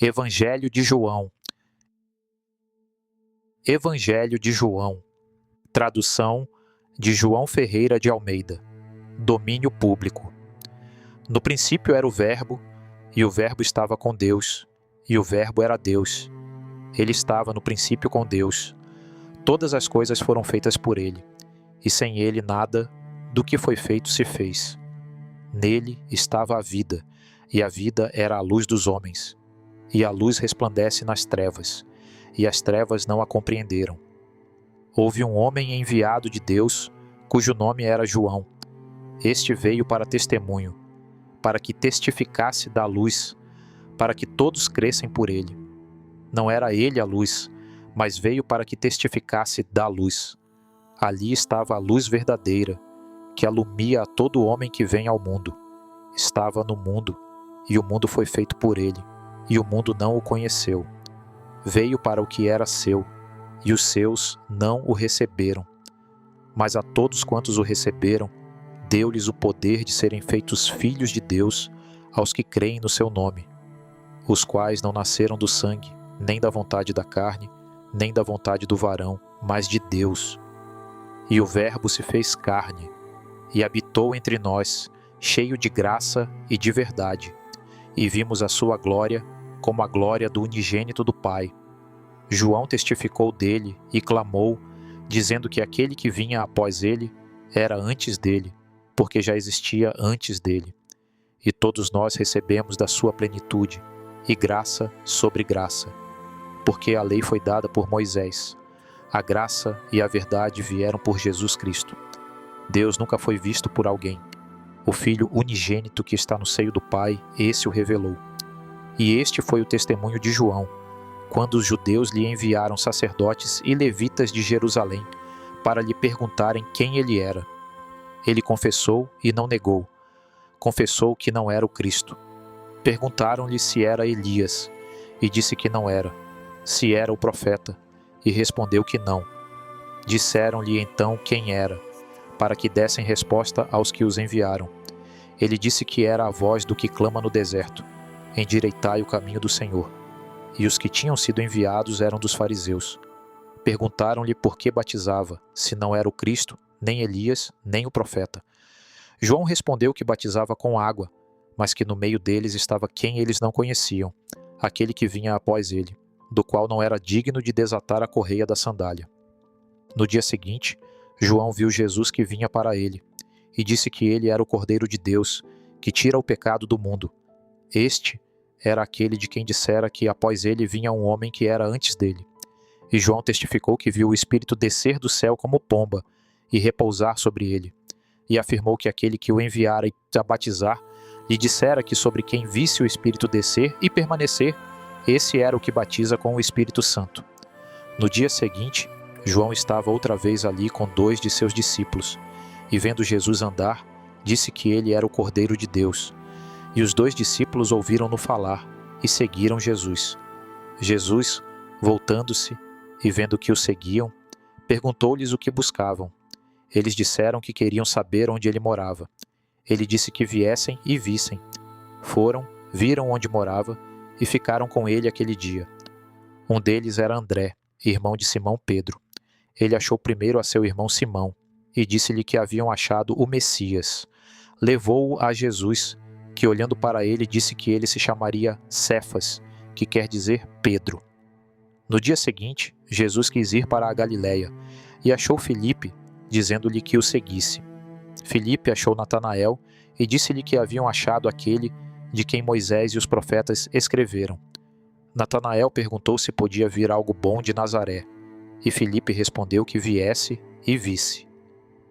Evangelho de João. Evangelho de João. Tradução de João Ferreira de Almeida. Domínio público. No princípio era o Verbo, e o Verbo estava com Deus, e o Verbo era Deus. Ele estava no princípio com Deus. Todas as coisas foram feitas por ele, e sem ele nada do que foi feito se fez. Nele estava a vida, e a vida era a luz dos homens. E a luz resplandece nas trevas, e as trevas não a compreenderam. Houve um homem enviado de Deus, cujo nome era João. Este veio para testemunho, para que testificasse da luz, para que todos crescem por ele. Não era ele a luz, mas veio para que testificasse da luz. Ali estava a luz verdadeira, que alumia a todo homem que vem ao mundo. Estava no mundo, e o mundo foi feito por ele, e o mundo não o conheceu. Veio para o que era seu, e os seus não o receberam. Mas a todos quantos o receberam, deu-lhes o poder de serem feitos filhos de Deus aos que creem no seu nome, os quais não nasceram do sangue, nem da vontade da carne, nem da vontade do varão, mas de Deus. E o Verbo se fez carne, e habitou entre nós, cheio de graça e de verdade, e vimos a sua glória como a glória do unigênito do Pai. João testificou dele e clamou, dizendo que aquele que vinha após ele era antes dele, porque já existia antes dele. E todos nós recebemos da sua plenitude, e graça sobre graça. Porque a lei foi dada por Moisés, a graça e a verdade vieram por Jesus Cristo. Deus nunca foi visto por alguém. O Filho unigênito que está no seio do Pai, esse o revelou. E este foi o testemunho de João, quando os judeus lhe enviaram sacerdotes e levitas de Jerusalém, para lhe perguntarem quem ele era. Ele confessou e não negou. Confessou que não era o Cristo. Perguntaram-lhe se era Elias, e disse que não era, se era o profeta, e respondeu que não. Disseram-lhe então quem era, para que dessem resposta aos que os enviaram. Ele disse que era a voz do que clama no deserto: endireitai o caminho do Senhor. E os que tinham sido enviados eram dos fariseus. Perguntaram-lhe por que batizava, se não era o Cristo, nem Elias, nem o profeta. João respondeu que batizava com água, mas que no meio deles estava quem eles não conheciam, aquele que vinha após ele, do qual não era digno de desatar a correia da sandália. No dia seguinte, João viu Jesus que vinha para ele, e disse que ele era o Cordeiro de Deus, que tira o pecado do mundo. Este era aquele de quem dissera que após ele vinha um homem que era antes dele. E João testificou que viu o Espírito descer do céu como pomba e repousar sobre ele. E afirmou que aquele que o enviara a batizar lhe dissera que sobre quem visse o Espírito descer e permanecer, esse era o que batiza com o Espírito Santo. No dia seguinte, João estava outra vez ali com 2 de seus discípulos, e vendo Jesus andar, disse que ele era o Cordeiro de Deus. E os 2 discípulos ouviram-no falar, e seguiram Jesus. Jesus, voltando-se, e vendo que o seguiam, perguntou-lhes o que buscavam. Eles disseram que queriam saber onde ele morava. Ele disse que viessem e vissem. Foram, viram onde morava, e ficaram com ele aquele dia. Um deles era André, irmão de Simão Pedro. Ele achou primeiro a seu irmão Simão, e disse-lhe que haviam achado o Messias. Levou-o a Jesus, que olhando para ele disse que ele se chamaria Cefas, que quer dizer Pedro. No dia seguinte, Jesus quis ir para a Galiléia, e achou Filipe, dizendo-lhe que o seguisse. Filipe achou Natanael, e disse-lhe que haviam achado aquele de quem Moisés e os profetas escreveram. Natanael perguntou se podia vir algo bom de Nazaré, e Filipe respondeu que viesse e visse.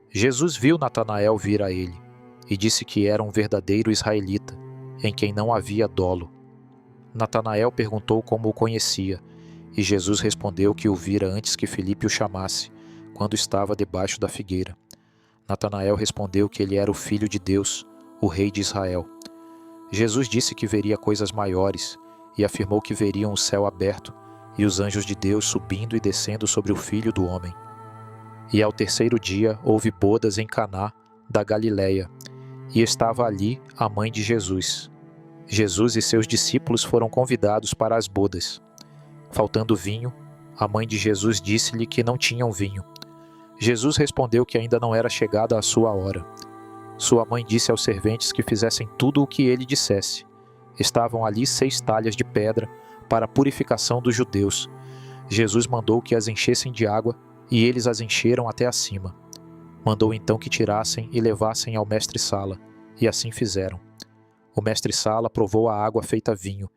Jesus viu Natanael vir a ele, e disse que era um verdadeiro israelita, em quem não havia dolo. Natanael perguntou como o conhecia, e Jesus respondeu que o vira antes que Filipe o chamasse, quando estava debaixo da figueira. Natanael respondeu que ele era o Filho de Deus, o Rei de Israel. Jesus disse que veria coisas maiores, e afirmou que veriam o céu aberto, e os anjos de Deus subindo e descendo sobre o Filho do Homem. E ao terceiro dia houve bodas em Caná, da Galiléia, e estava ali a mãe de Jesus. Jesus e seus discípulos foram convidados para as bodas. Faltando vinho, a mãe de Jesus disse-lhe que não tinham vinho. Jesus respondeu que ainda não era chegada a sua hora. Sua mãe disse aos serventes que fizessem tudo o que ele dissesse. Estavam ali 6 talhas de pedra para a purificação dos judeus. Jesus mandou que as enchessem de água e eles as encheram até acima. Mandou então que tirassem e levassem ao mestre-sala, e assim fizeram. O mestre-sala provou a água feita vinho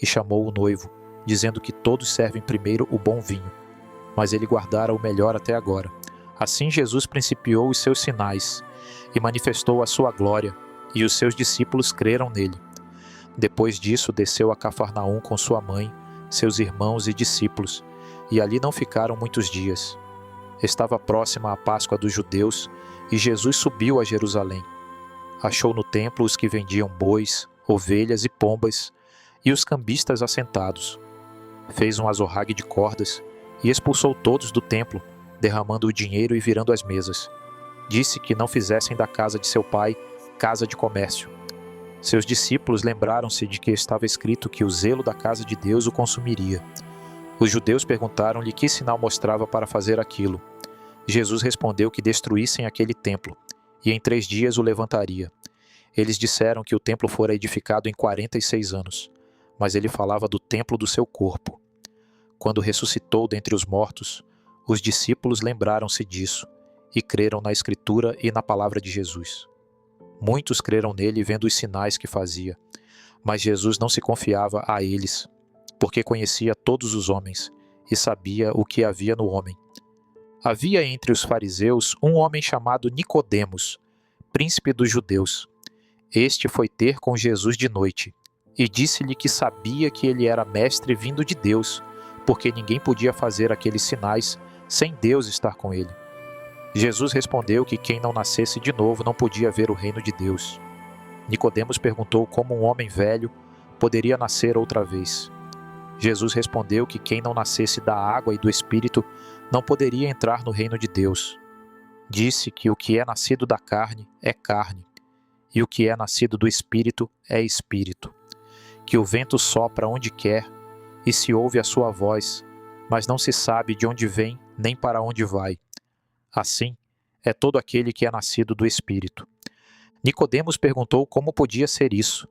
e chamou o noivo, dizendo que todos servem primeiro o bom vinho, mas ele guardara o melhor até agora. Assim Jesus principiou os seus sinais e manifestou a sua glória, e os seus discípulos creram nele. Depois disso desceu a Cafarnaum com sua mãe, seus irmãos e discípulos, e ali não ficaram muitos dias. Estava próxima a Páscoa dos judeus, e Jesus subiu a Jerusalém. Achou no templo os que vendiam bois, ovelhas e pombas, e os cambistas assentados. Fez um azorrague de cordas, e expulsou todos do templo, derramando o dinheiro e virando as mesas. Disse que não fizessem da casa de seu pai casa de comércio. Seus discípulos lembraram-se de que estava escrito que o zelo da casa de Deus o consumiria. Os judeus perguntaram-lhe que sinal mostrava para fazer aquilo. Jesus respondeu que destruíssem aquele templo, e em 3 dias o levantaria. Eles disseram que o templo fora edificado em 46 anos, mas ele falava do templo do seu corpo. Quando ressuscitou dentre os mortos, os discípulos lembraram-se disso, e creram na Escritura e na palavra de Jesus. Muitos creram nele vendo os sinais que fazia, mas Jesus não se confiava a eles, porque conhecia todos os homens e sabia o que havia no homem. Havia entre os fariseus um homem chamado Nicodemos, príncipe dos judeus. Este foi ter com Jesus de noite, e disse-lhe que sabia que ele era mestre vindo de Deus, porque ninguém podia fazer aqueles sinais sem Deus estar com ele. Jesus respondeu que quem não nascesse de novo não podia ver o reino de Deus. Nicodemos perguntou como um homem velho poderia nascer outra vez. Jesus respondeu que quem não nascesse da água e do Espírito não poderia entrar no reino de Deus. Disse que o que é nascido da carne é carne, e o que é nascido do Espírito é Espírito. Que o vento sopra onde quer, e se ouve a sua voz, mas não se sabe de onde vem nem para onde vai. Assim é todo aquele que é nascido do Espírito. Nicodemos perguntou como podia ser isso.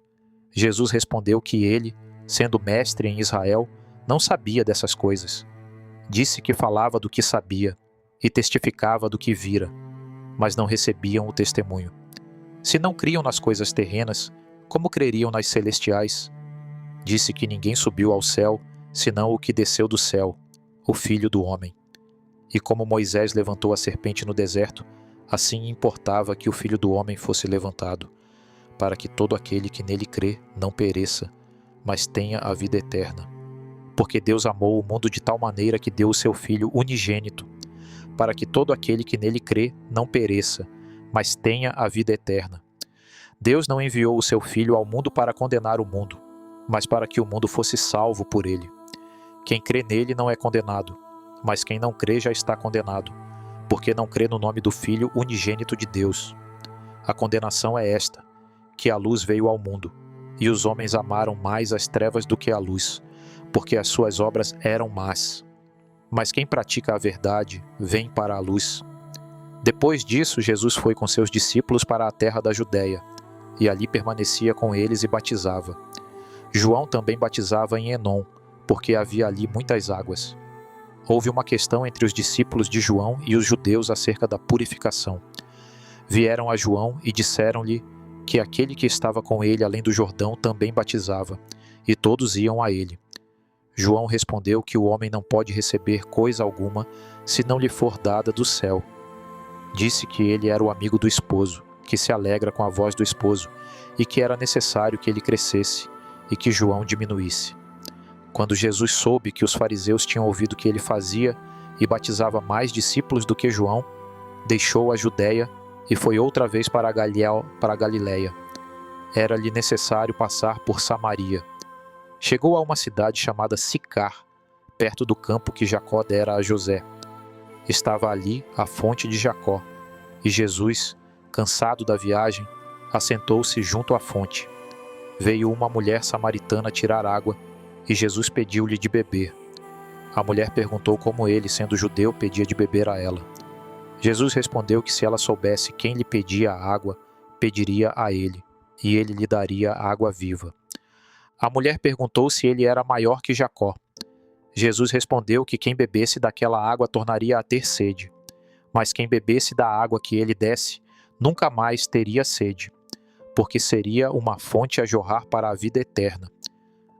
Jesus respondeu que ele, sendo mestre em Israel, não sabia dessas coisas. Disse que falava do que sabia e testificava do que vira, mas não recebiam o testemunho. Se não criam nas coisas terrenas, como creriam nas celestiais? Disse que ninguém subiu ao céu, senão o que desceu do céu, o Filho do Homem. E como Moisés levantou a serpente no deserto, assim importava que o Filho do Homem fosse levantado, para que todo aquele que nele crê não pereça, mas tenha a vida eterna. Porque Deus amou o mundo de tal maneira que deu o seu Filho unigênito, para que todo aquele que nele crê não pereça, mas tenha a vida eterna. Deus não enviou o seu Filho ao mundo para condenar o mundo, mas para que o mundo fosse salvo por ele. Quem crê nele não é condenado, mas quem não crê já está condenado, porque não crê no nome do Filho unigênito de Deus. A condenação é esta, que a luz veio ao mundo, e os homens amaram mais as trevas do que a luz, porque as suas obras eram más. Mas quem pratica a verdade vem para a luz. Depois disso, Jesus foi com seus discípulos para a terra da Judéia, e ali permanecia com eles e batizava. João também batizava em Enom, porque havia ali muitas águas. Houve uma questão entre os discípulos de João e os judeus acerca da purificação. Vieram a João e disseram-lhe que aquele que estava com ele além do Jordão também batizava, e todos iam a ele. João respondeu que o homem não pode receber coisa alguma se não lhe for dada do céu. Disse que ele era o amigo do esposo, que se alegra com a voz do esposo, e que era necessário que ele crescesse e que João diminuísse. Quando Jesus soube que os fariseus tinham ouvido que ele fazia e batizava mais discípulos do que João, deixou a Judéia e foi outra vez para a Galiléia. Era-lhe necessário passar por Samaria. Chegou a uma cidade chamada Sicar, perto do campo que Jacó dera a José. Estava ali a fonte de Jacó, e Jesus, cansado da viagem, assentou-se junto à fonte. veio uma mulher samaritana tirar água e Jesus pediu-lhe de beber. A mulher perguntou como ele, sendo judeu, pedia de beber a ela. Jesus respondeu que se ela soubesse quem lhe pedia a água, pediria a ele, e ele lhe daria água viva. A mulher perguntou se ele era maior que Jacó. Jesus respondeu que quem bebesse daquela água tornaria a ter sede, mas quem bebesse da água que ele desse, nunca mais teria sede, porque seria uma fonte a jorrar para a vida eterna.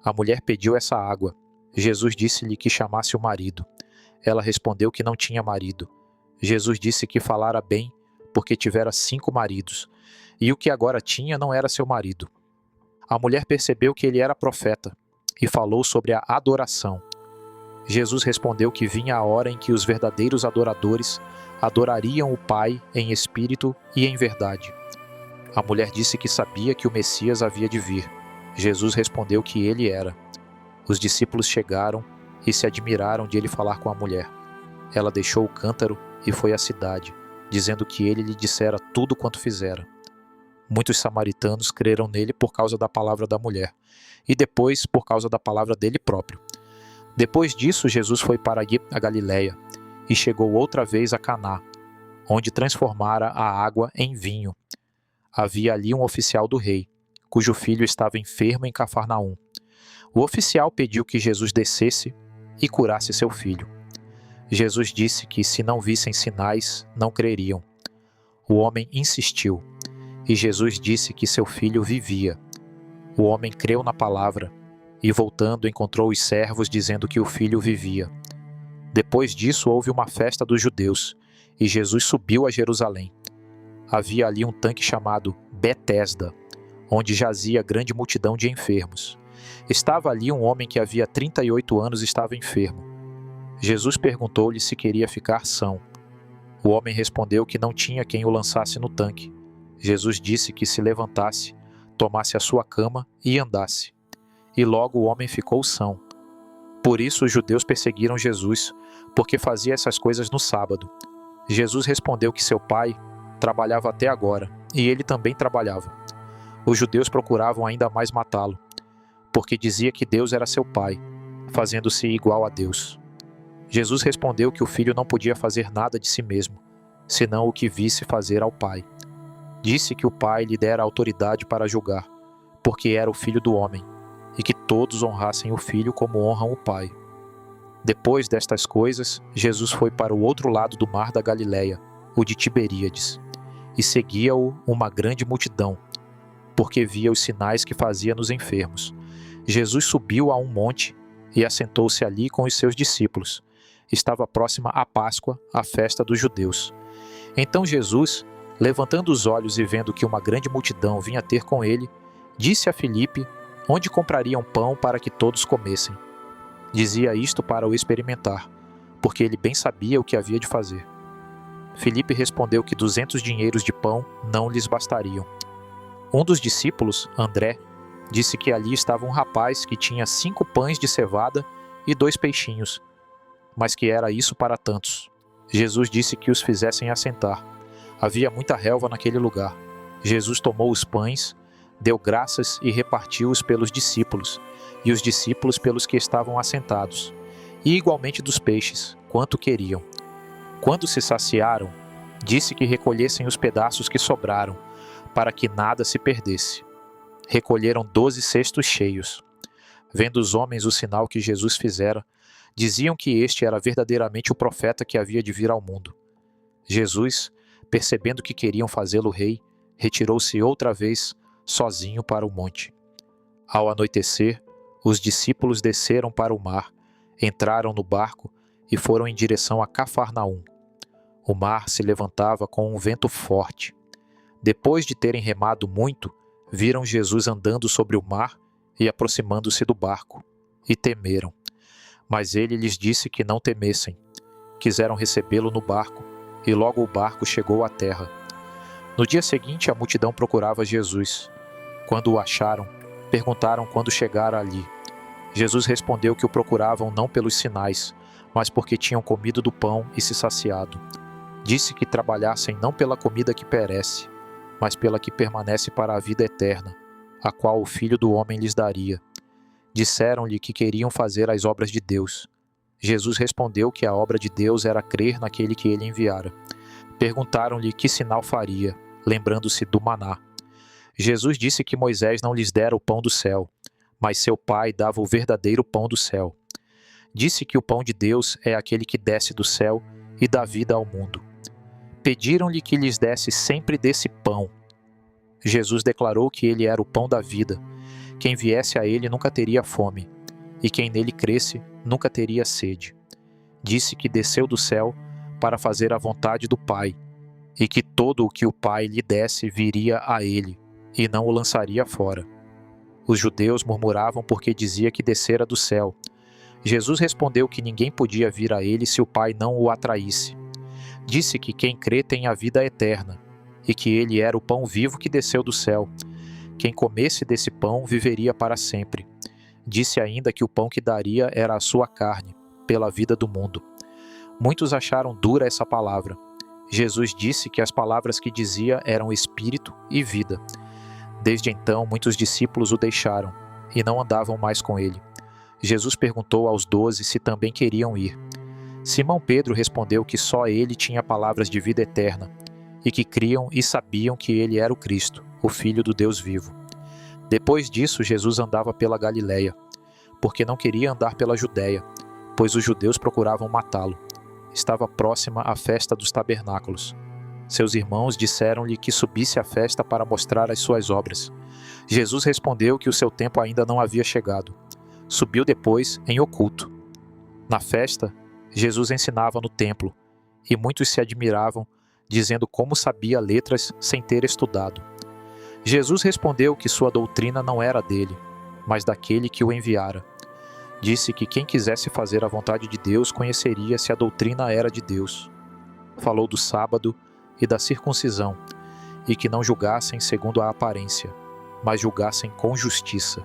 A mulher pediu essa água. Jesus disse-lhe que chamasse o marido. Ela respondeu que não tinha marido. Jesus disse que falara bem, porque tivera 5 maridos, e o que agora tinha não era seu marido. A mulher percebeu que ele era profeta, e falou sobre a adoração. Jesus respondeu que vinha a hora em que os verdadeiros adoradores adorariam o Pai em espírito e em verdade. A mulher disse que sabia que o Messias havia de vir. Jesus respondeu que ele era. Os discípulos chegaram e se admiraram de ele falar com a mulher. Ela deixou o cântaro e foi à cidade, dizendo que ele lhe dissera tudo quanto fizera. Muitos samaritanos creram nele por causa da palavra da mulher, e depois por causa da palavra dele próprio. Depois disso, Jesus foi para a Galiléia, e chegou outra vez a Caná, onde transformara a água em vinho. Havia ali um oficial do rei, cujo filho estava enfermo em Cafarnaum. O oficial pediu que Jesus descesse e curasse seu filho. Jesus disse que se não vissem sinais, não creriam. O homem insistiu, e Jesus disse que seu filho vivia. O homem creu na palavra, e voltando encontrou os servos dizendo que o filho vivia. Depois disso houve uma festa dos judeus, e Jesus subiu a Jerusalém. Havia ali um tanque chamado Betesda, onde jazia grande multidão de enfermos. Estava ali um homem que havia 38 anos e estava enfermo. Jesus perguntou-lhe se queria ficar são. O homem respondeu que não tinha quem o lançasse no tanque. Jesus disse que se levantasse, tomasse a sua cama e andasse. E logo o homem ficou são. Por isso os judeus perseguiram Jesus, porque fazia essas coisas no sábado. Jesus respondeu que seu pai trabalhava até agora, e ele também trabalhava. Os judeus procuravam ainda mais matá-lo, porque dizia que Deus era seu pai, fazendo-se igual a Deus. Jesus respondeu que o filho não podia fazer nada de si mesmo, senão o que visse fazer ao pai. Disse que o pai lhe dera autoridade para julgar, porque era o filho do homem, e que todos honrassem o filho como honram o pai. Depois destas coisas, Jesus foi para o outro lado do mar da Galiléia, o de Tiberíades, e seguia-o uma grande multidão, porque via os sinais que fazia nos enfermos. Jesus subiu a um monte e assentou-se ali com os seus discípulos. Estava próxima a Páscoa, a festa dos judeus. Então Jesus, levantando os olhos e vendo que uma grande multidão vinha ter com ele, disse a Filipe onde comprariam pão para que todos comessem. Dizia isto para o experimentar, porque ele bem sabia o que havia de fazer. Filipe respondeu que 200 dinheiros de pão não lhes bastariam. Um dos discípulos, André, disse que ali estava um rapaz que tinha 5 pães de cevada e 2 peixinhos, mas que era isso para tantos. Jesus disse que os fizessem assentar. Havia muita relva naquele lugar. Jesus tomou os pães, deu graças e repartiu-os pelos discípulos, e os discípulos pelos que estavam assentados, e igualmente dos peixes, quanto queriam. Quando se saciaram, disse que recolhessem os pedaços que sobraram, para que nada se perdesse. Recolheram 12 cestos cheios. Vendo os homens o sinal que Jesus fizera, diziam que este era verdadeiramente o profeta que havia de vir ao mundo. Jesus, percebendo que queriam fazê-lo rei, retirou-se outra vez sozinho para o monte. Ao anoitecer, os discípulos desceram para o mar, entraram no barco e foram em direção a Cafarnaum. O mar se levantava com um vento forte. Depois de terem remado muito, viram Jesus andando sobre o mar e aproximando-se do barco, e temeram. Mas ele lhes disse que não temessem. Quiseram recebê-lo no barco, e logo o barco chegou à terra. No dia seguinte, a multidão procurava Jesus. Quando o acharam, perguntaram quando chegara ali. Jesus respondeu que o procuravam não pelos sinais, mas porque tinham comido do pão e se saciado. Disse que trabalhassem não pela comida que perece, mas pela que permanece para a vida eterna, a qual o Filho do Homem lhes daria. Disseram-lhe que queriam fazer as obras de Deus. Jesus respondeu que a obra de Deus era crer naquele que ele enviara. Perguntaram-lhe que sinal faria, lembrando-se do maná. Jesus disse que Moisés não lhes dera o pão do céu, mas seu Pai dava o verdadeiro pão do céu. Disse que o pão de Deus é aquele que desce do céu e dá vida ao mundo. Pediram-lhe que lhes desse sempre desse pão. Jesus declarou que ele era o pão da vida. Quem viesse a ele nunca teria fome, e quem nele cresce nunca teria sede. Disse que desceu do céu para fazer a vontade do Pai, e que todo o que o Pai lhe desse viria a ele, e não o lançaria fora. Os judeus murmuravam porque dizia que descera do céu. Jesus respondeu que ninguém podia vir a ele se o Pai não o atraísse. Disse que quem crê tem a vida eterna, e que ele era o pão vivo que desceu do céu. Quem comesse desse pão viveria para sempre. Disse ainda que o pão que daria era a sua carne, pela vida do mundo. Muitos acharam dura essa palavra. Jesus disse que as palavras que dizia eram espírito e vida. Desde então, muitos discípulos o deixaram, e não andavam mais com ele. Jesus perguntou aos 12 se também queriam ir. Simão Pedro respondeu que só ele tinha palavras de vida eterna, e que criam e sabiam que ele era o Cristo, o Filho do Deus vivo. Depois disso, Jesus andava pela Galiléia, porque não queria andar pela Judéia, pois os judeus procuravam matá-lo. Estava próxima a festa dos tabernáculos. Seus irmãos disseram-lhe que subisse à festa para mostrar as suas obras. Jesus respondeu que o seu tempo ainda não havia chegado. Subiu depois em oculto. Na festa, Jesus ensinava no templo, e muitos se admiravam, dizendo como sabia letras sem ter estudado. Jesus respondeu que sua doutrina não era dele, mas daquele que o enviara. Disse que quem quisesse fazer a vontade de Deus conheceria se a doutrina era de Deus. Falou do sábado e da circuncisão, e que não julgassem segundo a aparência, mas julgassem com justiça.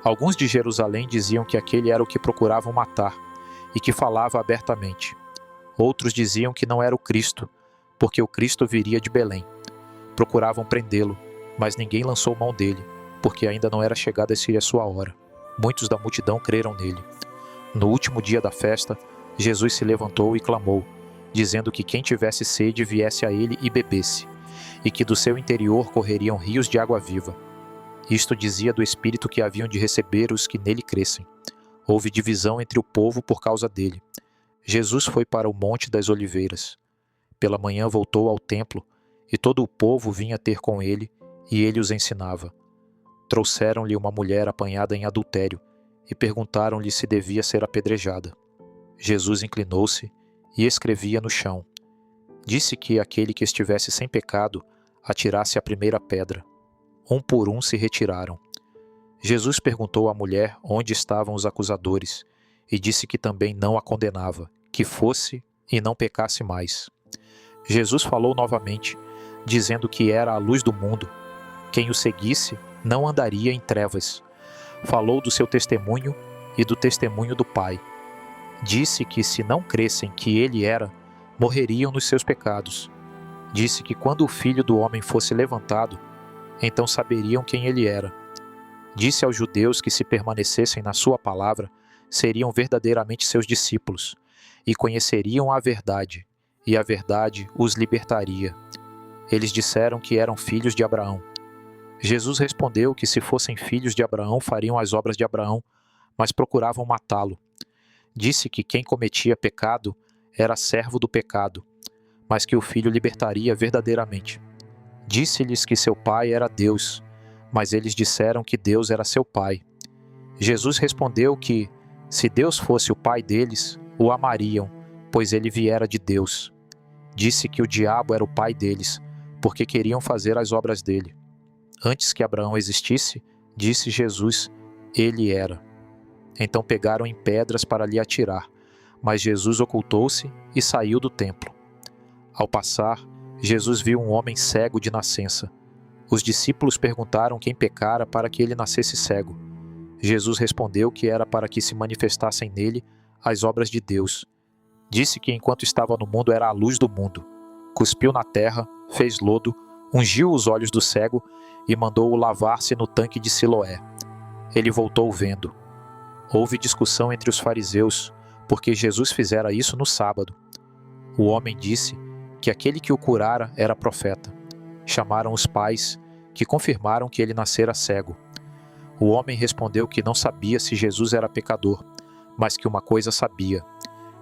Alguns de Jerusalém diziam que aquele era o que procuravam matar, e que falava abertamente. Outros diziam que não era o Cristo, porque o Cristo viria de Belém. Procuravam prendê-lo, mas ninguém lançou mão dele, porque ainda não era chegada a sua hora. Muitos da multidão creram nele. No último dia da festa, Jesus se levantou e clamou, dizendo que quem tivesse sede viesse a ele e bebesse, e que do seu interior correriam rios de água viva. Isto dizia do Espírito que haviam de receber os que nele crescem. Houve divisão entre o povo por causa dele. Jesus foi para o Monte das Oliveiras. Pela manhã voltou ao templo, e todo o povo vinha ter com ele, e ele os ensinava. Trouxeram-lhe uma mulher apanhada em adultério, e perguntaram-lhe se devia ser apedrejada. Jesus inclinou-se e escrevia no chão. Disse que aquele que estivesse sem pecado atirasse a primeira pedra. Um por um se retiraram. Jesus perguntou à mulher onde estavam os acusadores, e disse que também não a condenava, que fosse e não pecasse mais. Jesus falou novamente, dizendo que era a luz do mundo. Quem o seguisse não andaria em trevas. Falou do seu testemunho e do testemunho do Pai. Disse que se não crescem que ele era, morreriam nos seus pecados. Disse que quando o Filho do Homem fosse levantado, então saberiam quem ele era. Disse aos judeus que se permanecessem na sua palavra, seriam verdadeiramente seus discípulos, e conheceriam a verdade, e a verdade os libertaria. Eles disseram que eram filhos de Abraão. Jesus respondeu que se fossem filhos de Abraão fariam as obras de Abraão, mas procuravam matá-lo. Disse que quem cometia pecado era servo do pecado, mas que o Filho libertaria verdadeiramente. Disse-lhes que seu pai era Deus, mas eles disseram que Deus era seu pai. Jesus respondeu que, se Deus fosse o pai deles, o amariam, pois ele viera de Deus. Disse que o diabo era o pai deles, porque queriam fazer as obras dele. Antes que Abraão existisse, disse Jesus, ele era. Então pegaram em pedras para lhe atirar, mas Jesus ocultou-se e saiu do templo. Ao passar, Jesus viu um homem cego de nascença. Os discípulos perguntaram quem pecara para que ele nascesse cego. Jesus respondeu que era para que se manifestassem nele as obras de Deus. Disse que enquanto estava no mundo era a luz do mundo. Cuspiu na terra, fez lodo, ungiu os olhos do cego e mandou-o lavar-se no tanque de Siloé. Ele voltou vendo. Houve discussão entre os fariseus, porque Jesus fizera isso no sábado. O homem disse que aquele que o curara era profeta. Chamaram os pais, que confirmaram que ele nascera cego. O homem respondeu que não sabia se Jesus era pecador, mas que uma coisa sabia,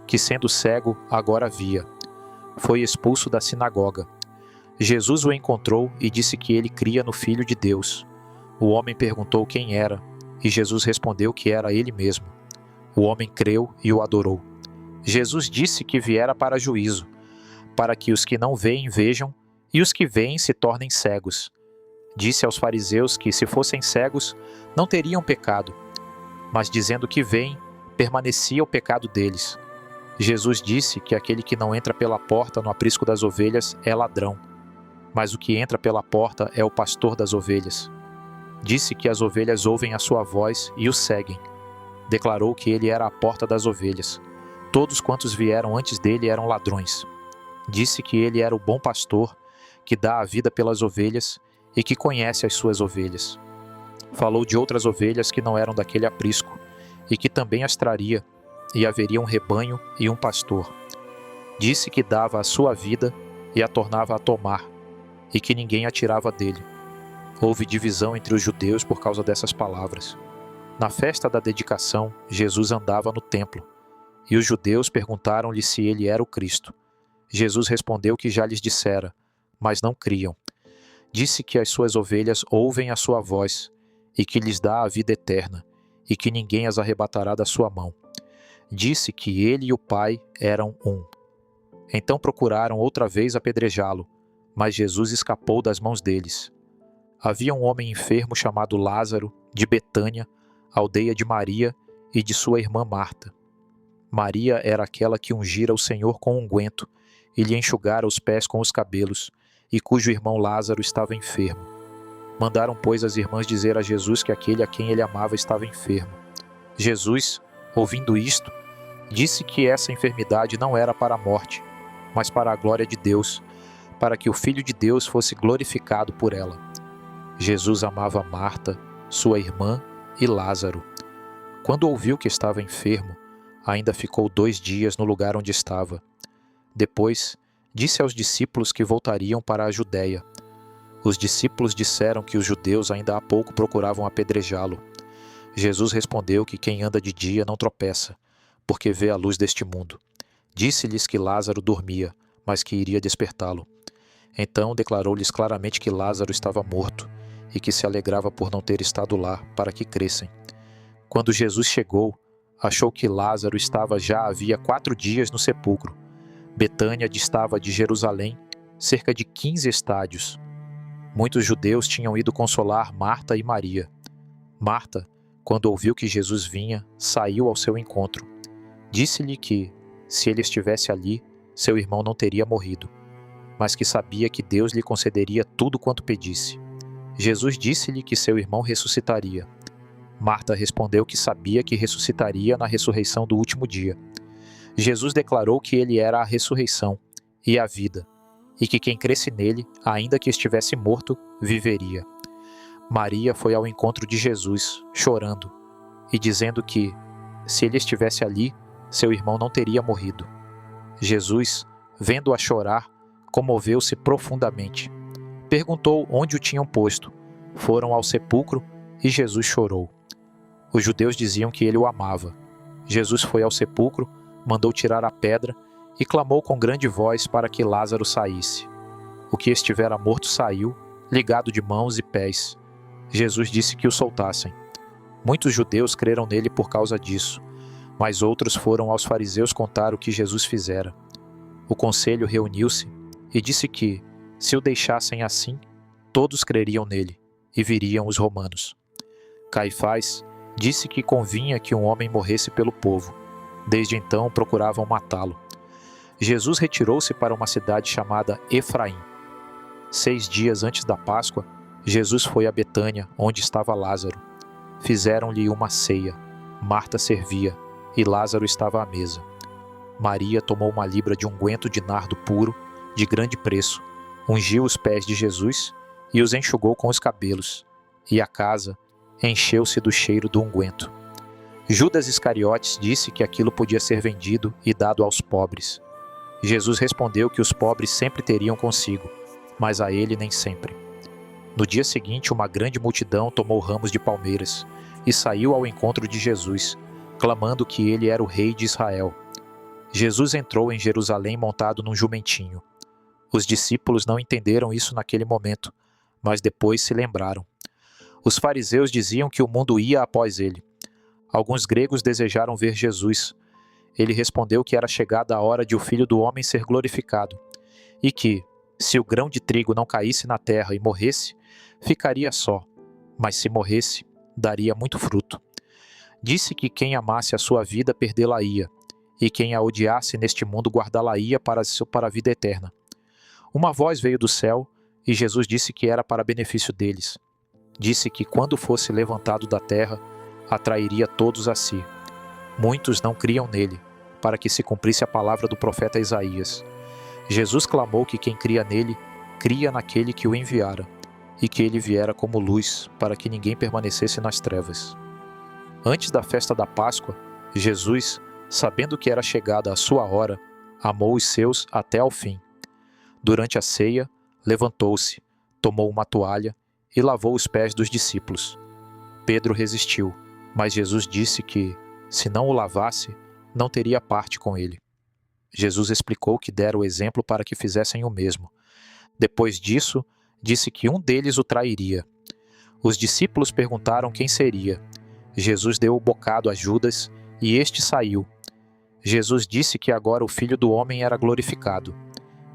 que sendo cego agora via. Foi expulso da sinagoga. Jesus o encontrou e disse que ele cria no Filho de Deus. O homem perguntou quem era, e Jesus respondeu que era ele mesmo. O homem creu e o adorou. Jesus disse que viera para juízo, para que os que não veem vejam, e os que veem se tornem cegos. Disse aos fariseus que, se fossem cegos, não teriam pecado, mas dizendo que veem, permanecia o pecado deles. Jesus disse que aquele que não entra pela porta no aprisco das ovelhas é ladrão, mas o que entra pela porta é o pastor das ovelhas. Disse que as ovelhas ouvem a sua voz e o seguem. Declarou que ele era a porta das ovelhas. Todos quantos vieram antes dele eram ladrões. Disse que ele era o bom pastor, que dá a vida pelas ovelhas e que conhece as suas ovelhas. Falou de outras ovelhas que não eram daquele aprisco, e que também as traria, e haveria um rebanho e um pastor. Disse que dava a sua vida e a tornava a tomar, e que ninguém a tirava dele. Houve divisão entre os judeus por causa dessas palavras. Na festa da dedicação, Jesus andava no templo, e os judeus perguntaram-lhe se ele era o Cristo. Jesus respondeu que já lhes dissera, mas não criam. Disse que as suas ovelhas ouvem a sua voz, e que lhes dá a vida eterna, e que ninguém as arrebatará da sua mão. Disse que ele e o Pai eram um. Então procuraram outra vez apedrejá-lo, mas Jesus escapou das mãos deles. Havia um homem enfermo chamado Lázaro, de Betânia, aldeia de Maria e de sua irmã Marta. Maria era aquela que ungira o Senhor com unguento e lhe enxugara os pés com os cabelos, e cujo irmão Lázaro estava enfermo. Mandaram, pois, as irmãs dizer a Jesus que aquele a quem ele amava estava enfermo. Jesus, ouvindo isto, disse que essa enfermidade não era para a morte, mas para a glória de Deus, para que o Filho de Deus fosse glorificado por ela. Jesus amava Marta, sua irmã e Lázaro. Quando ouviu que estava enfermo, ainda ficou 2 dias no lugar onde estava. Depois, disse aos discípulos que voltariam para a Judéia. Os discípulos disseram que os judeus ainda há pouco procuravam apedrejá-lo. Jesus respondeu que quem anda de dia não tropeça, porque vê a luz deste mundo. Disse-lhes que Lázaro dormia, mas que iria despertá-lo. Então declarou-lhes claramente que Lázaro estava morto, e que se alegrava por não ter estado lá, para que crescem. Quando Jesus chegou, achou que Lázaro estava já havia 4 dias no sepulcro. Betânia distava de Jerusalém cerca de 15 estádios. Muitos judeus tinham ido consolar Marta e Maria. Marta, quando ouviu que Jesus vinha, saiu ao seu encontro. Disse-lhe que, se ele estivesse ali, seu irmão não teria morrido, mas que sabia que Deus lhe concederia tudo quanto pedisse. Jesus disse-lhe que seu irmão ressuscitaria. Marta respondeu que sabia que ressuscitaria na ressurreição do último dia. Jesus declarou que ele era a ressurreição e a vida, e que quem cresce nele, ainda que estivesse morto, viveria. Maria foi ao encontro de Jesus, chorando, e dizendo que, se ele estivesse ali, seu irmão não teria morrido. Jesus, vendo-a chorar, comoveu-se profundamente. Perguntou onde o tinham posto. Foram ao sepulcro e Jesus chorou. Os judeus diziam que ele o amava. Jesus foi ao sepulcro, mandou tirar a pedra e clamou com grande voz para que Lázaro saísse. O que estivera morto saiu, ligado de mãos e pés. Jesus disse que o soltassem. Muitos judeus creram nele por causa disso, mas outros foram aos fariseus contar o que Jesus fizera. O conselho reuniu-se e disse que, se o deixassem assim, todos creriam nele e viriam os romanos. Caifás disse que convinha que um homem morresse pelo povo. Desde então procuravam matá-lo. Jesus retirou-se para uma cidade chamada Efraim. 6 dias antes da Páscoa, Jesus foi a Betânia, onde estava Lázaro. Fizeram-lhe uma ceia. Marta servia, e Lázaro estava à mesa. Maria tomou uma libra de unguento de nardo puro, de grande preço, ungiu os pés de Jesus e os enxugou com os cabelos, e a casa encheu-se do cheiro do unguento. Judas Iscariotes disse que aquilo podia ser vendido e dado aos pobres. Jesus respondeu que os pobres sempre teriam consigo, mas a ele nem sempre. No dia seguinte, uma grande multidão tomou ramos de palmeiras e saiu ao encontro de Jesus, clamando que ele era o rei de Israel. Jesus entrou em Jerusalém montado num jumentinho. Os discípulos não entenderam isso naquele momento, mas depois se lembraram. Os fariseus diziam que o mundo ia após ele. Alguns gregos desejaram ver Jesus. Ele respondeu que era chegada a hora de o Filho do Homem ser glorificado, e que, se o grão de trigo não caísse na terra e morresse, ficaria só, mas se morresse, daria muito fruto. Disse que quem amasse a sua vida perdê-la-ia, e quem a odiasse neste mundo guardá-la-ia para a vida eterna. Uma voz veio do céu, e Jesus disse que era para benefício deles. Disse que quando fosse levantado da terra, atrairia todos a si. Muitos não criam nele, para que se cumprisse a palavra do profeta Isaías. Jesus clamou que quem cria nele, cria naquele que o enviara, e que ele viera como luz, para que ninguém permanecesse nas trevas. Antes da festa da Páscoa, Jesus, sabendo que era chegada a sua hora, amou os seus até ao fim. Durante a ceia, levantou-se, tomou uma toalha e lavou os pés dos discípulos. Pedro resistiu, mas Jesus disse que, se não o lavasse, não teria parte com ele. Jesus explicou que dera o exemplo para que fizessem o mesmo. Depois disso, disse que um deles o trairia. Os discípulos perguntaram quem seria. Jesus deu o bocado a Judas e este saiu. Jesus disse que agora o Filho do Homem era glorificado.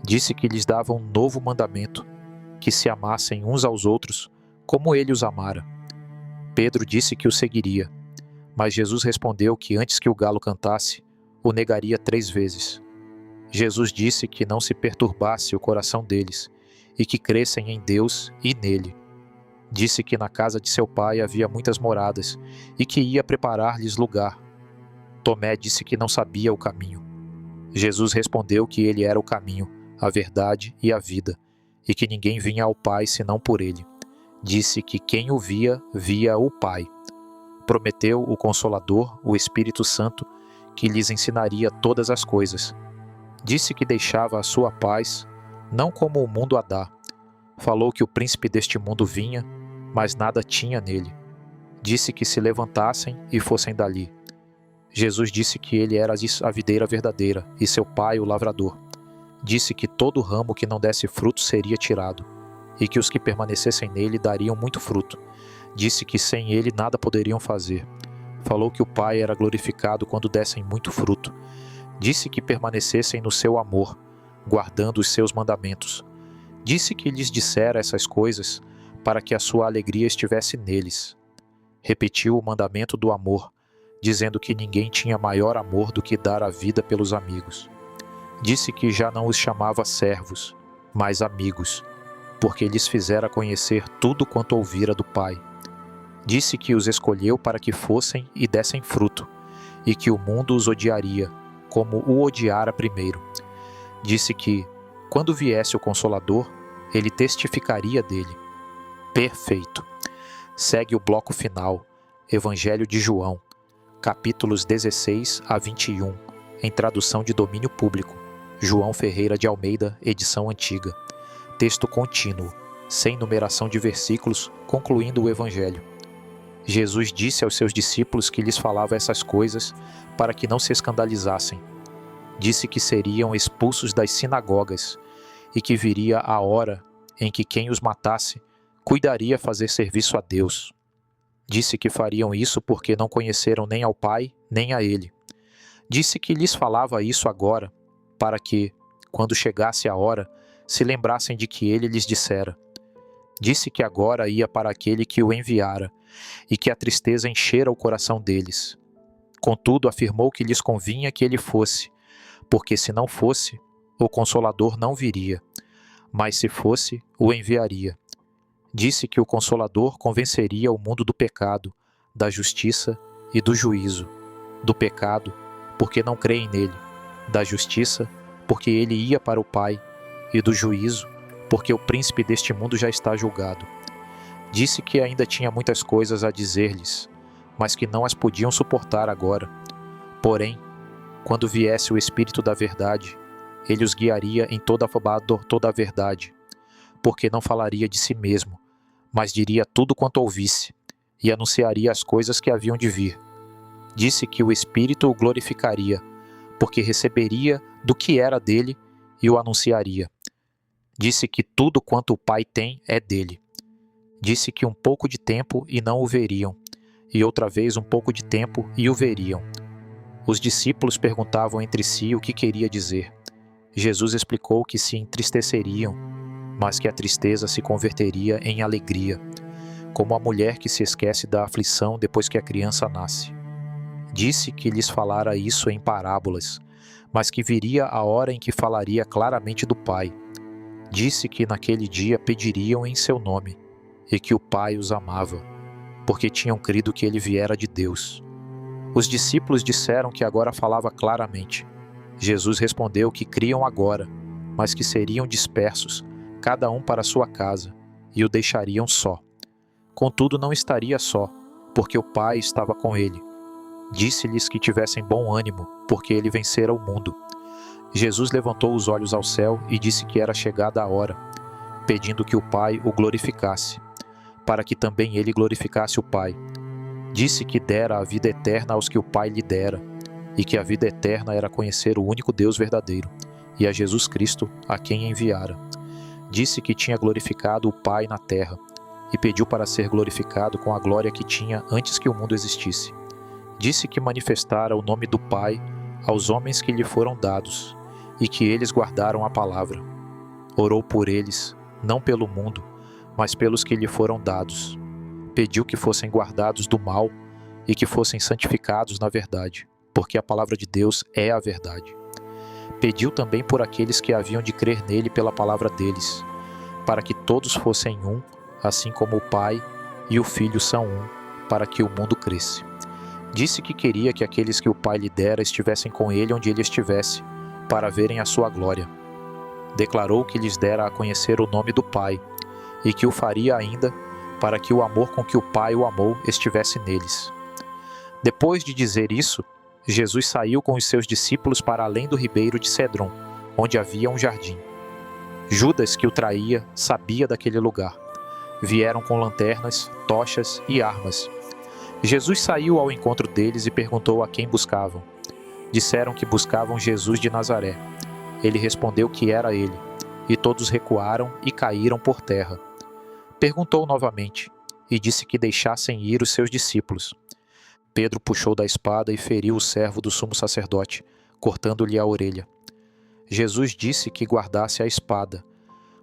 Disse que lhes dava um novo mandamento, que se amassem uns aos outros, como ele os amara. Pedro disse que o seguiria, mas Jesus respondeu que antes que o galo cantasse, o negaria 3 vezes. Jesus disse que não se perturbasse o coração deles, e que crescem em Deus e nele. Disse que na casa de seu pai havia muitas moradas, e que ia preparar-lhes lugar. Tomé disse que não sabia o caminho. Jesus respondeu que ele era o caminho, a verdade e a vida, e que ninguém vinha ao Pai senão por ele. Disse que quem o via, via o Pai. Prometeu o Consolador, o Espírito Santo, que lhes ensinaria todas as coisas. Disse que deixava a sua paz, não como o mundo a dá. Falou que o príncipe deste mundo vinha, mas nada tinha nele. Disse que se levantassem e fossem dali. Jesus disse que ele era a videira verdadeira e seu pai o lavrador. Disse que todo ramo que não desse fruto seria tirado, e que os que permanecessem nele dariam muito fruto. Disse que sem ele nada poderiam fazer. Falou que o Pai era glorificado quando dessem muito fruto. Disse que permanecessem no seu amor, guardando os seus mandamentos. Disse que lhes dissera essas coisas para que a sua alegria estivesse neles. Repetiu o mandamento do amor, dizendo que ninguém tinha maior amor do que dar a vida pelos amigos. Disse que já não os chamava servos, mas amigos, porque lhes fizera conhecer tudo quanto ouvira do Pai. Disse que os escolheu para que fossem e dessem fruto, e que o mundo os odiaria, como o odiara primeiro. Disse que, quando viesse o Consolador, ele testificaria dele. Perfeito. Segue o bloco final, Evangelho de João, capítulos 16 a 21, em tradução de domínio público, João Ferreira de Almeida, edição antiga. Texto contínuo, sem numeração de versículos, concluindo o Evangelho. Jesus disse aos seus discípulos que lhes falava essas coisas para que não se escandalizassem. Disse que seriam expulsos das sinagogas e que viria a hora em que quem os matasse cuidaria fazer serviço a Deus. Disse que fariam isso porque não conheceram nem ao Pai, nem a Ele. Disse que lhes falava isso agora, para que, quando chegasse a hora, se lembrassem de que Ele lhes dissera. Disse que agora ia para aquele que o enviara, e que a tristeza enchera o coração deles. Contudo, afirmou que lhes convinha que ele fosse, porque se não fosse, o Consolador não viria, mas se fosse, o enviaria. Disse que o Consolador convenceria o mundo do pecado, da justiça e do juízo. Do pecado, porque não creem nele. Da justiça, porque ele ia para o Pai. E do juízo, porque o príncipe deste mundo já está julgado. Disse que ainda tinha muitas coisas a dizer-lhes, mas que não as podiam suportar agora. Porém, quando viesse o Espírito da verdade, ele os guiaria em toda a verdade, porque não falaria de si mesmo, mas diria tudo quanto ouvisse, e anunciaria as coisas que haviam de vir. Disse que o Espírito o glorificaria, porque receberia do que era dele e o anunciaria. Disse que tudo quanto o Pai tem é dele. Disse que um pouco de tempo e não o veriam, e outra vez um pouco de tempo e o veriam. Os discípulos perguntavam entre si o que queria dizer. Jesus explicou que se entristeceriam, mas que a tristeza se converteria em alegria, como a mulher que se esquece da aflição depois que a criança nasce. Disse que lhes falara isso em parábolas, mas que viria a hora em que falaria claramente do Pai. Disse que naquele dia pediriam em seu nome, e que o Pai os amava, porque tinham crido que ele viera de Deus. Os discípulos disseram que agora falava claramente. Jesus respondeu que criam agora, mas que seriam dispersos, cada um para sua casa, e o deixariam só. Contudo, não estaria só, porque o Pai estava com ele. Disse-lhes que tivessem bom ânimo, porque ele vencera o mundo. Jesus levantou os olhos ao céu e disse que era chegada a hora, pedindo que o Pai o glorificasse, para que também ele glorificasse o Pai. Disse que dera a vida eterna aos que o Pai lhe dera, e que a vida eterna era conhecer o único Deus verdadeiro, e a Jesus Cristo, a quem enviara. Disse que tinha glorificado o Pai na terra, e pediu para ser glorificado com a glória que tinha antes que o mundo existisse. Disse que manifestara o nome do Pai aos homens que lhe foram dados, e que eles guardaram a palavra. Orou por eles, não pelo mundo, mas pelos que lhe foram dados. Pediu que fossem guardados do mal e que fossem santificados na verdade, porque a palavra de Deus é a verdade. Pediu também por aqueles que haviam de crer nele pela palavra deles, para que todos fossem um, assim como o Pai e o Filho são um, para que o mundo cresça. Disse que queria que aqueles que o Pai lhe dera estivessem com ele onde ele estivesse, para verem a sua glória. Declarou que lhes dera a conhecer o nome do Pai, e que o faria ainda, para que o amor com que o Pai o amou estivesse neles. Depois de dizer isso, Jesus saiu com os seus discípulos para além do ribeiro de Cedron, onde havia um jardim. Judas, que o traía, sabia daquele lugar. Vieram com lanternas, tochas e armas. Jesus saiu ao encontro deles e perguntou a quem buscavam. Disseram que buscavam Jesus de Nazaré. Ele respondeu que era ele, e todos recuaram e caíram por terra. Perguntou novamente, e disse que deixassem ir os seus discípulos. Pedro puxou da espada e feriu o servo do sumo sacerdote, cortando-lhe a orelha. Jesus disse que guardasse a espada,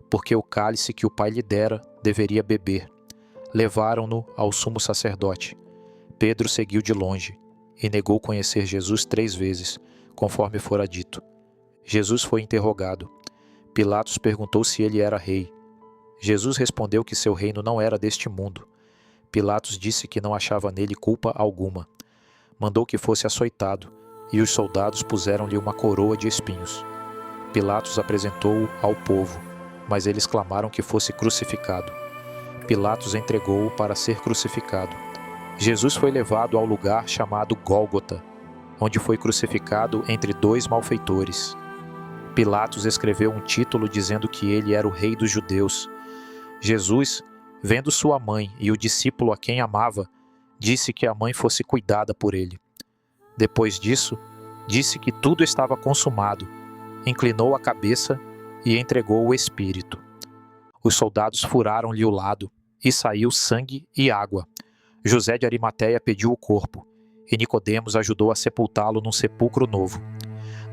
porque o cálice que o Pai lhe dera deveria beber. Levaram-no ao sumo sacerdote. Pedro seguiu de longe, e negou conhecer Jesus 3 vezes, conforme fora dito. Jesus foi interrogado. Pilatos perguntou se ele era rei. Jesus respondeu que seu reino não era deste mundo. Pilatos disse que não achava nele culpa alguma. Mandou que fosse açoitado, e os soldados puseram-lhe uma coroa de espinhos. Pilatos apresentou-o ao povo, mas eles clamaram que fosse crucificado. Pilatos entregou-o para ser crucificado. Jesus foi levado ao lugar chamado Gólgota, onde foi crucificado entre 2 malfeitores. Pilatos escreveu um título dizendo que ele era o rei dos judeus. Jesus, vendo sua mãe e o discípulo a quem amava, disse que a mãe fosse cuidada por ele. Depois disso, disse que tudo estava consumado, inclinou a cabeça e entregou o espírito. Os soldados furaram-lhe o lado, e saiu sangue e água. José de Arimateia pediu o corpo, e Nicodemos ajudou a sepultá-lo num sepulcro novo.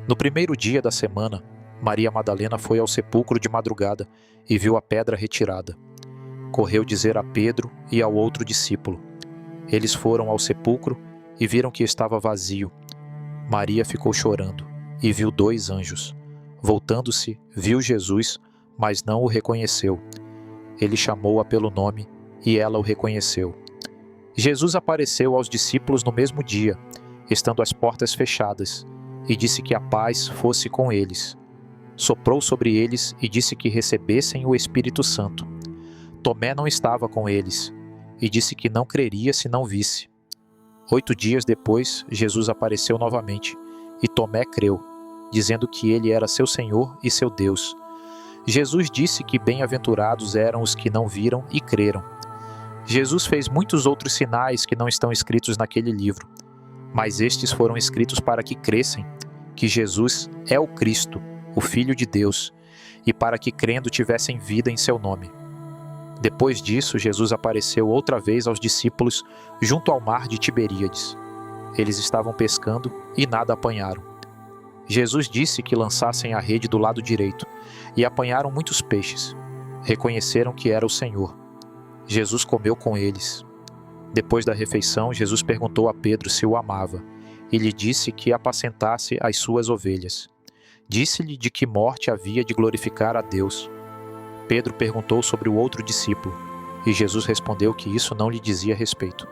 No primeiro dia da semana, Maria Madalena foi ao sepulcro de madrugada e viu a pedra retirada. Correu dizer a Pedro e ao outro discípulo. Eles foram ao sepulcro e viram que estava vazio. Maria ficou chorando e viu 2 anjos. Voltando-se, viu Jesus, mas não o reconheceu. Ele chamou-a pelo nome e ela o reconheceu. Jesus apareceu aos discípulos no mesmo dia, estando as portas fechadas, e disse que a paz fosse com eles. soprou sobre eles e disse que recebessem o Espírito Santo. Tomé não estava com eles e disse que não creria se não visse. 8 dias depois, Jesus apareceu novamente e Tomé creu, dizendo que ele era seu Senhor e seu Deus. Jesus disse que bem-aventurados eram os que não viram e creram. Jesus fez muitos outros sinais que não estão escritos naquele livro, mas estes foram escritos para que cressem que Jesus é o Cristo, o Filho de Deus, e para que crendo tivessem vida em seu nome. Depois disso, Jesus apareceu outra vez aos discípulos junto ao mar de Tiberíades. Eles estavam pescando e nada apanharam. Jesus disse que lançassem a rede do lado direito, e apanharam muitos peixes. Reconheceram que era o Senhor. Jesus comeu com eles. Depois da refeição, Jesus perguntou a Pedro se o amava, e lhe disse que apacentasse as suas ovelhas. Disse-lhe de que morte havia de glorificar a Deus. Pedro perguntou sobre o outro discípulo, e Jesus respondeu que isso não lhe dizia respeito.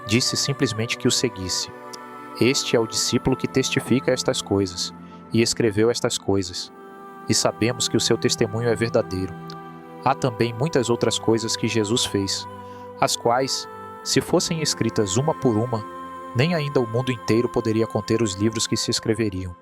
Disse simplesmente que o seguisse. Este é o discípulo que testifica estas coisas, e escreveu estas coisas. E sabemos que o seu testemunho é verdadeiro. Há também muitas outras coisas que Jesus fez, as quais, se fossem escritas uma por uma, nem ainda o mundo inteiro poderia conter os livros que se escreveriam.